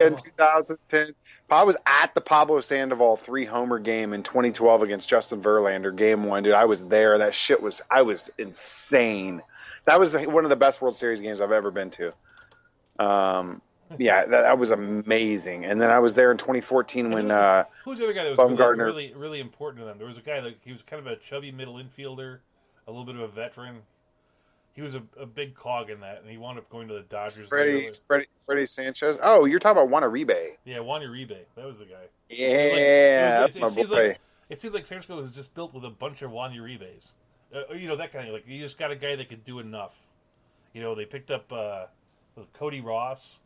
in 2010. I was at the Pablo Sandoval 3-homer game in 2012 against Justin Verlander, game one, dude. I was there. That shit was, I was insane. That was one of the best World Series games I've ever been to. Um, yeah, that was amazing. And then I was there in 2014 And when who's the other guy that was really Bumgarner. really really important to them? There was a guy that he was kind of a chubby middle infielder, a little bit of a veteran. He was a big cog in that, and he wound up going to the Dodgers later. Freddie Sanchez. Oh, you're talking about Juan Uribe. Yeah, Juan Uribe, that was the guy. Yeah, that's It my seemed like boy. San Francisco was just built with a bunch of Juan Uribes. That kind of like you just got a guy that could do enough. They picked up was it Cody Ross.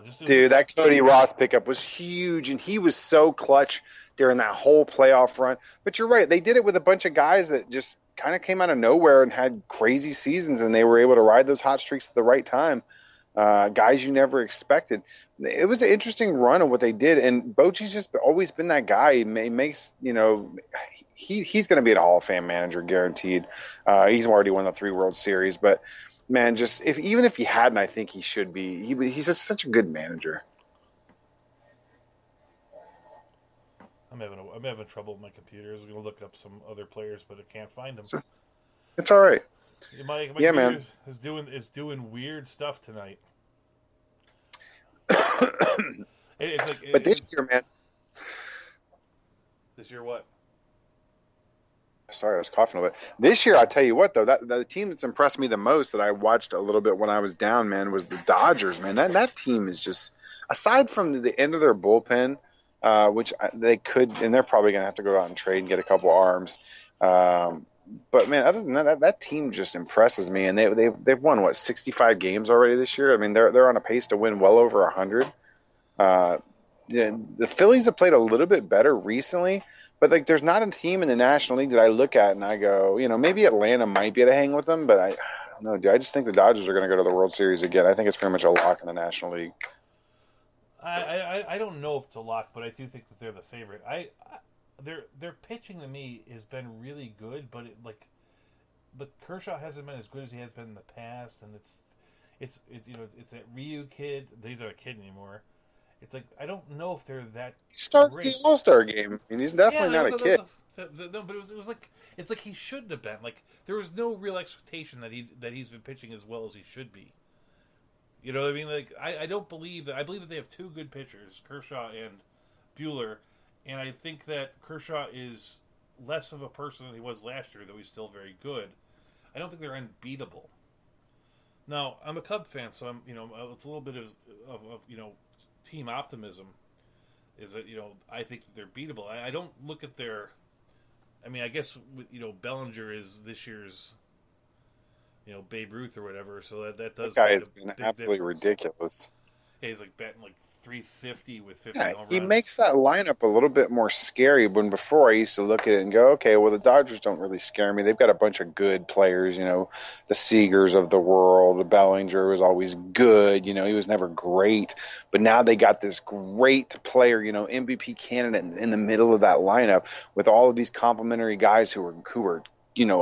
Just it was Dude, just that Cody Ross pickup was huge, and he was so clutch during that whole playoff run. But you're right, they did it with a bunch of guys that just kind of came out of nowhere and had crazy seasons, and they were able to ride those hot streaks at the right time. Guys you never expected. It was an interesting run of what they did, and Bochy's just always been that guy. He makes he's going to be a Hall of Fame manager guaranteed. He's already won the 3 World Series, but man, just if even if he hadn't, I think he should be. He's just such a good manager. I'm having trouble with my computer. I was going to look up some other players, but I can't find them. So it's all right. My Yeah, computer man. is doing weird stuff tonight. It's like But this year, man. this year what? Sorry, I was coughing a little bit. This year, I tell you what, though, that the team that's impressed me the most that I watched a little bit when I was down, man, was the Dodgers. Man, that team is just aside from the end of their bullpen, which they could, and they're probably going to have to go out and trade and get a couple arms. But man, other than that team just impresses me, and they've won what 65 games already this year. I mean, they're on a pace to win well over 100. Uh, yeah, the Phillies have played a little bit better recently, but like there's not a team in the National League that I look at and I go, maybe Atlanta might be able to hang with them, but I don't know, dude. I just think the Dodgers are going to go to the World Series again. I think it's pretty much a lock in the National League. I don't know if it's a lock, but I do think that they're the favorite. Their pitching to me has been really good, but Kershaw hasn't been as good as he has been in the past, and it's that Ryu kid. He's not a kid anymore. It's like I don't know if they're that He starts the great. All Star game, and he's Yeah, definitely not a kid. no, but it was like it's like he shouldn't have been. Like there was no real expectation that he's been pitching as well as he should be. You know what I mean? Like I don't believe that. I believe that they have two good pitchers, Kershaw and Bueller, and I think that Kershaw is less of a person than he was last year, though he's still very good. I don't think they're unbeatable. Now I'm a Cub fan, so it's a little bit of team optimism. Is that I think that they're beatable. I don't look at their. I mean, I guess Bellinger is this year's Babe Ruth or whatever, so that That does guy make a has been big absolutely difference. ridiculous. Yeah, he's like batting like 350 with 50 Yeah, home he runs. makes that lineup a little bit more scary. When before I used to look at it and go, okay, well the Dodgers don't really scare me. They've got a bunch of good players, the Seagers of the world. The Bellinger was always good. He was never great, but now they got this great player, MVP candidate in the middle of that lineup with all of these complimentary guys who are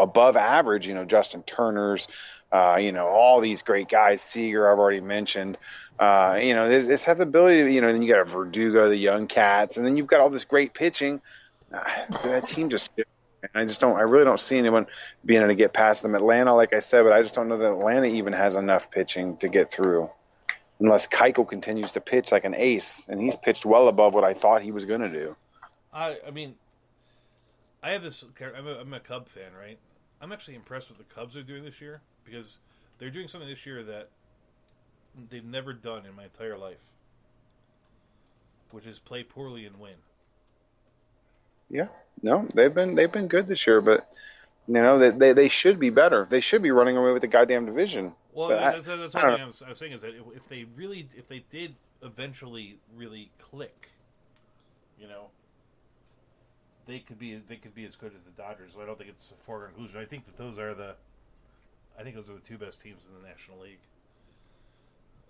above average. Justin Turner's, all these great guys. Seager, I've already mentioned. This has the ability to, then you got a Verdugo, the young cats, and then you've got all this great pitching. So that team just, I really don't see anyone being able to get past them. Atlanta, like I said, but I just don't know that Atlanta even has enough pitching to get through. Unless Keuchel continues to pitch like an ace, and he's pitched well above what I thought he was going to do. I mean, I have this. I'm a Cub fan, right? I'm actually impressed with the Cubs are doing this year because they're doing something this year that they've never done in my entire life, which is play poorly and win. Yeah, no, they've been good this year, but they should be better. They should be running away with the goddamn division. Well, But that's I one don't thing know. I was saying is that if they did eventually really click, you know, they could be as good as the Dodgers. So I don't think it's a foregone conclusion. I think those are the two best teams in the National League.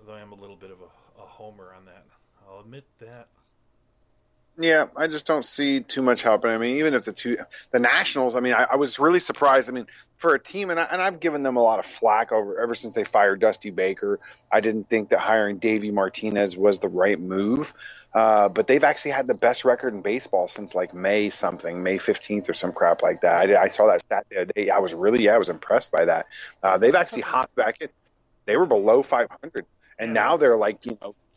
Although I am a little bit of a homer on that, I'll admit that. Yeah, I just don't see too much helping. I mean, even if the Nationals, I mean, I was really surprised. I mean, for a team, and I've given them a lot of flack ever since they fired Dusty Baker. I didn't think that hiring Davey Martinez was the right move, but they've actually had the best record in baseball since like May 15th or some crap like that. I saw that stat the other day. I was impressed by that. They've I actually thought they, hopped back in. They I were thought they, below 500, and yeah, they, now they're like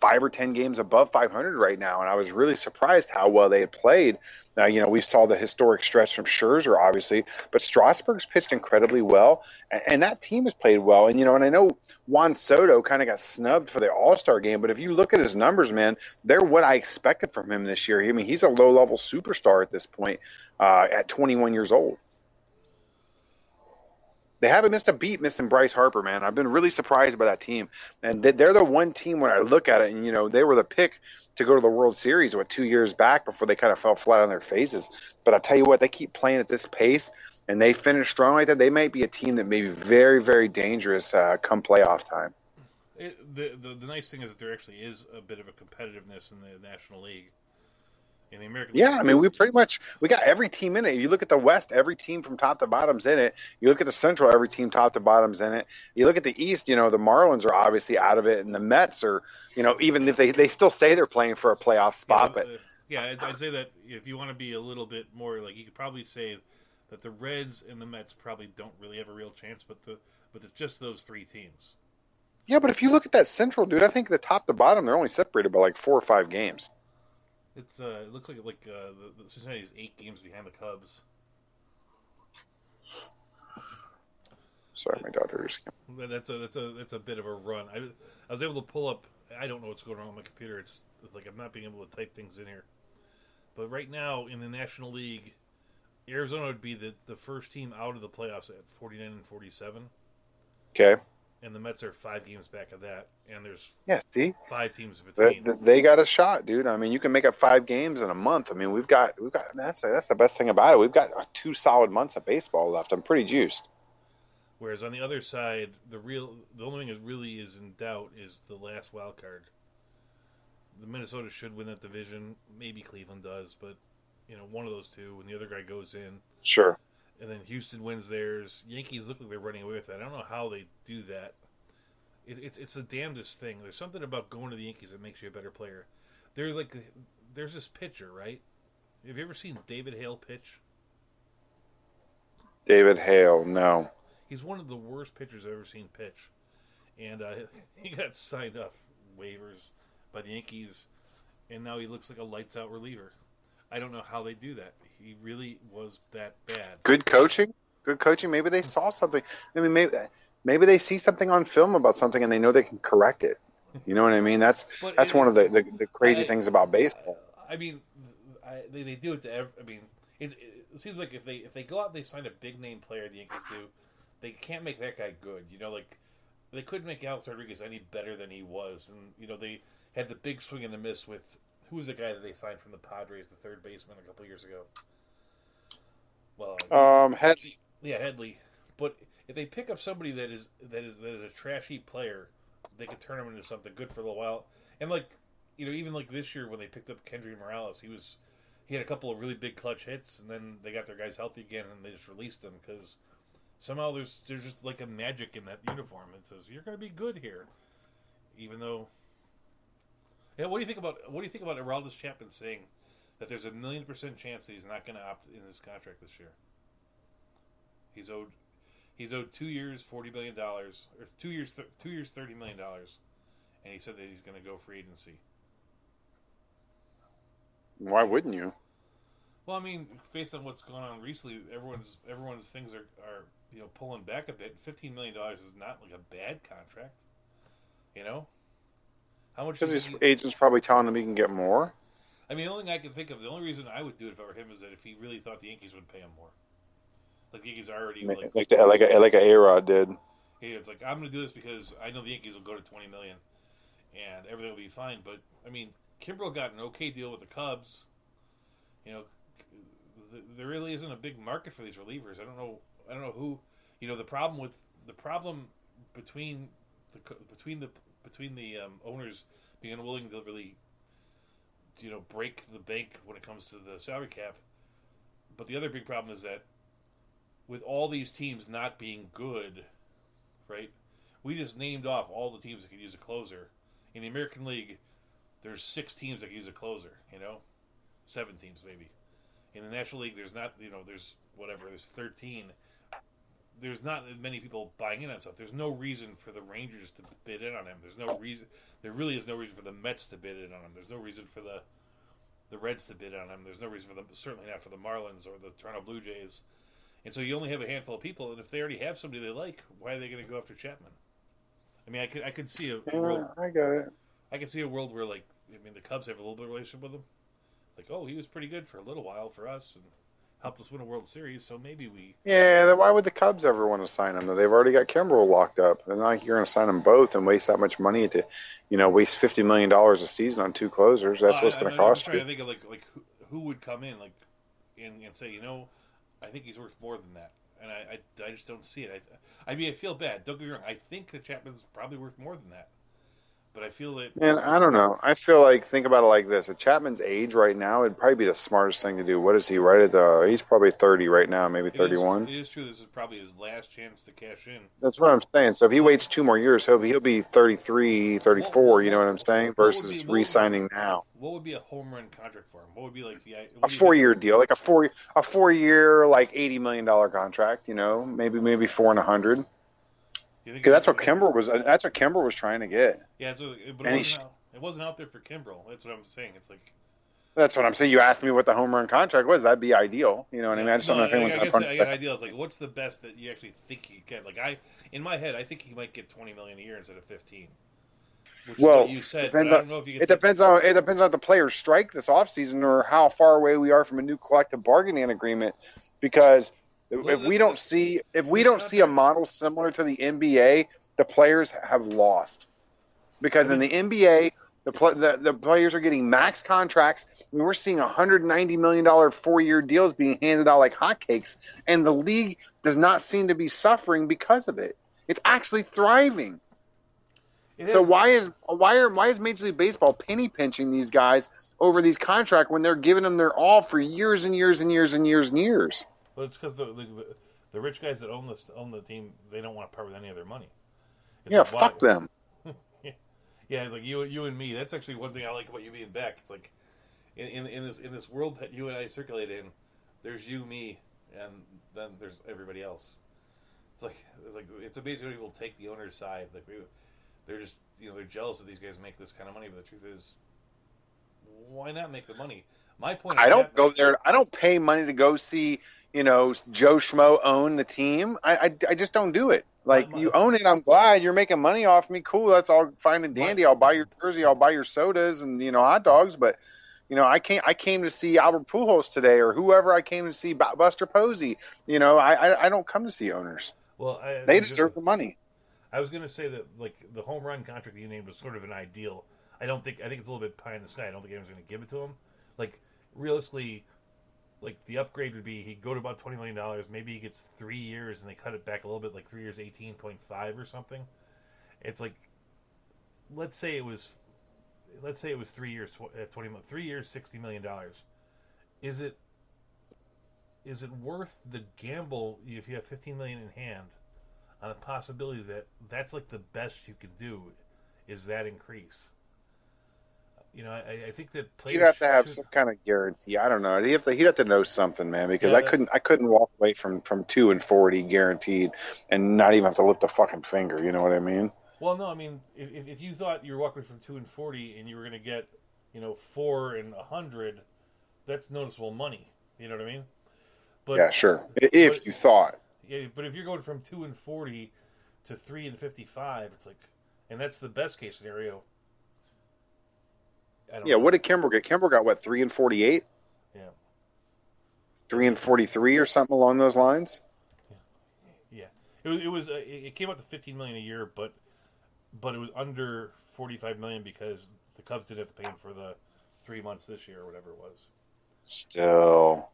5 or 10 games above 500 right now. And I was really surprised how well they had played. We saw the historic stretch from Scherzer, obviously, but Strasburg's pitched incredibly well, and that team has played well. And I know Juan Soto kind of got snubbed for the All Star game, but if you look at his numbers, man, they're what I expected from him this year. I mean, he's a low level superstar at this point, at 21 years old. They haven't missed a beat missing Bryce Harper, man. I've been really surprised by that team. And they're the one team when I look at it, and, they were the pick to go to the World Series, 2 years back before they kind of fell flat on their faces. But I tell you what, they keep playing at this pace, and they finish strong like that. They might be a team that may be very, very dangerous come playoff time. the nice thing is that there actually is a bit of a competitiveness in the National League. In the American Yeah, League, I mean, we got every team in it. You look at the West, every team from top to bottom's in it. You look at the Central, every team top to bottom's in it. You look at the East, the Marlins are obviously out of it, and the Mets are, even if they still say they're playing for a playoff spot, but I'd say that if you want to be a little bit more like, you could probably say that the Reds and the Mets probably don't really have a real chance, but it's just those three teams. yeah, but if you look at that Central, dude, I think the top to bottom they're only separated by like 4 or 5 games. It looks like the Cincinnati is 8 games behind the Cubs. Sorry, my daughter just came. That's a bit of a run. I was able to pull up. I don't know what's going on with my computer. It's like I'm not being able to type things in here. But right now in the National League, Arizona would be the first team out of the playoffs at 49 and 47. Okay. And the Mets are 5 games back of that, and there's Yeah, see, 5 teams in between. they got a shot, dude. I mean, you can make up 5 games in a month. I mean, we've got. That's the best thing about it. We've got 2 solid months of baseball left. I'm pretty juiced. Whereas on the other side, the only thing that really is in doubt is the last wild card. The Minnesota should win that division. Maybe Cleveland does, but one of those two, and the other guy goes in. Sure. And then Houston wins theirs. Yankees look like they're running away with that. I don't know how they do that. It's the damnedest thing. There's something about going to the Yankees that makes you a better player. There's this pitcher, right? Have you ever seen David Hale pitch? David Hale, no. He's one of the worst pitchers I've ever seen pitch. And he got signed off waivers by the Yankees, and now he looks like a lights-out reliever. I don't know how they do that. He really was that bad. Good coaching. Good coaching. Maybe they saw something. I mean, maybe they see something on film about something and they know they can correct it. You know what I mean? That's one of the crazy things about baseball. I mean, they do it to every. I mean, it seems like if they go out and they sign a big name player, the Yankees do, they can't make that guy good. Like they couldn't make Alex Rodriguez any better than he was, and they had the big swing and a miss with. Who was the guy that they signed from the Padres, the third baseman, a couple years ago? Well, Headley. Yeah, Headley. But if they pick up somebody that is a trashy player, they could turn him into something good for a little while. And even like this year when they picked up Kendry Morales, he had a couple of really big clutch hits, and then they got their guys healthy again, and they just released them because somehow there's just like a magic in that uniform. It says you're going to be good here, even though. Yeah, what do you think about Aroldis Chapman saying that there's a 1,000,000% chance that he's not going to opt in his contract this year? He's owed 2 years, $40 million, or 2 years, $30 million, and he said that he's going to go free agency. Why wouldn't you? Well, I mean, based on what's going on recently, everyone's things are pulling back a bit. $15 million is not like a bad contract, How much? Because his agent's probably telling him he can get more. I mean, the only thing I can think of, the only reason I would do it if I were him is that if he really thought the Yankees would pay him more. Like the Yankees already like a A-Rod did. Yeah, it's like, I'm going to do this because I know the Yankees will go to $20 million and everything will be fine. But I mean, Kimbrel got an okay deal with the Cubs. There really isn't a big market for these relievers. I don't know who. The problem between the owners being unwilling break the bank when it comes to the salary cap. But the other big problem is that with all these teams not being good, right? We just named off all the teams that could use a closer. In the American League, there's 6 teams that can use a closer, 7 teams maybe. In the National League, there's not, there's 13. There's not many people buying in on stuff. There's no reason for the Rangers to bid in on him. There really is no reason for the Mets to bid in on him. There's no reason for the Reds to bid on him. There's no reason certainly not for the Marlins or the Toronto Blue Jays. And so you only have a handful of people, and if they already have somebody they like, why are they going to go after Chapman? I mean, I could see a world. I got it. I could see a world where, the Cubs have a little bit of relationship with him. He was pretty good for a little while for us and helped us win a World Series, so maybe we... Yeah, then why would the Cubs ever want to sign him? They've already got Kimbrel locked up. It's not like you're going to sign them both and waste that much money to, waste $50 million a season on 2 closers. That's what's going to cost you. I'm trying to think of, who would come in, and say, I think he's worth more than that. And I just don't see it. I feel bad. Don't get me wrong. I think that Chapman's probably worth more than that. But I feel that... And I don't know. I feel think about it like this. At Chapman's age right now, it'd probably be the smartest thing to do. What is he, right at he's probably 30 right now, maybe 31. It is true. This is probably his last chance to cash in. That's what I'm saying. So if he waits 2 more years, he'll be 33, 34, you know what I'm saying, versus re-signing now. What would be a home run contract for him? What would be a 4-year deal, a 4-year, $80 million contract, maybe 4 and 100. Because that's what Kimbrel was. That's what Kimbrel was trying to get. Yeah, but it wasn't out there for Kimbrel. That's what I'm saying. It's that's what I'm saying. You asked me what the home run contract was. That'd be ideal. You know what I mean? I just don't know if anyone's going to. I got ideal. It's what's the best that you actually think he could get? In my head, I think he might get $20 million a year instead of 15. Which is what you said. I don't know if you get. It depends on if the players strike this offseason or how far away we are from a new collective bargaining agreement, because. If we don't see a model similar to the NBA, the players have lost. Because in the NBA, the players are getting max contracts. We're seeing $190 million 4-year deals being handed out like hotcakes, and the league does not seem to be suffering because of it. It's actually thriving. So why is Major League Baseball penny pinching these guys over these contracts when they're giving them their all for years and years and years and years and years? Well, it's because the rich guys that own the team, they don't want to part with any of their money. Fuck them. Yeah, you and me. That's actually one thing I like about you being back. It's in this world that you and I circulate in, there's you, me, and then there's everybody else. It's amazing when people take the owner's side. They're just they're jealous that these guys make this kind of money. But the truth is, why not make the money? My point. I don't go there. I don't pay money to go see, Joe Schmo own the team. I just don't do it. You own it. I'm glad you're making money off me. Cool. That's all fine and dandy. I'll buy your jersey. I'll buy your sodas and, hot dogs. But, I came to see Albert Pujols today or whoever I came to see Buster Posey. I don't come to see owners. Well, they deserve the money. I was going to say that, the home run contract you named was sort of an ideal. I think it's a little bit pie in the sky. I don't think anyone's going to give it to him. Realistically, the upgrade would be he'd go to about $20 million. Maybe he gets 3 years, and they cut it back a little bit, 3 years, 18.5 or something. It's let's say it was 3 years, 3 years, $60 million. Is it worth the gamble if you have $15 million in hand on a possibility that that's the best you can do is that increase? I think that players you'd have to have some kind of guarantee. I don't know. He'd have to know something, man, because I couldn't walk away from 2 and 40 guaranteed and not even have to lift a fucking finger. You know what I mean? Well, no, I mean if you thought you were walking from 2 and 40 and you were going to get 4 and 100, that's noticeable money. You know what I mean? But yeah, sure. If you thought. Yeah, but if you're going from 2 and 40 to 3 and 55, it's and that's the best case scenario. What did Kimbrel get? Kimbrel got, 3 and 48? Yeah. 3 and 43 or something along those lines? Yeah. It came out to $15 million a year, but it was under $45 million because the Cubs didn't have to pay him for the 3 months this year or whatever it was. Still.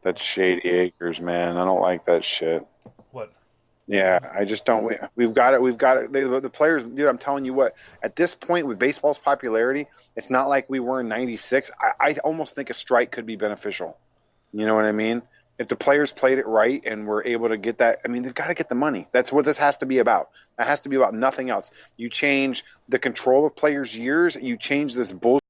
That's shady acres, man. I don't like that shit. What? Yeah, I just don't. We've got it. We've got it. The players, dude. I'm telling you what. At this point, with baseball's popularity, it's not like we were in '96. I almost think a strike could be beneficial. You know what I mean? If the players played it right and were able to get that, I mean, they've got to get the money. That's what this has to be about. That has to be about nothing else. You change the control of players' years. You change this bullshit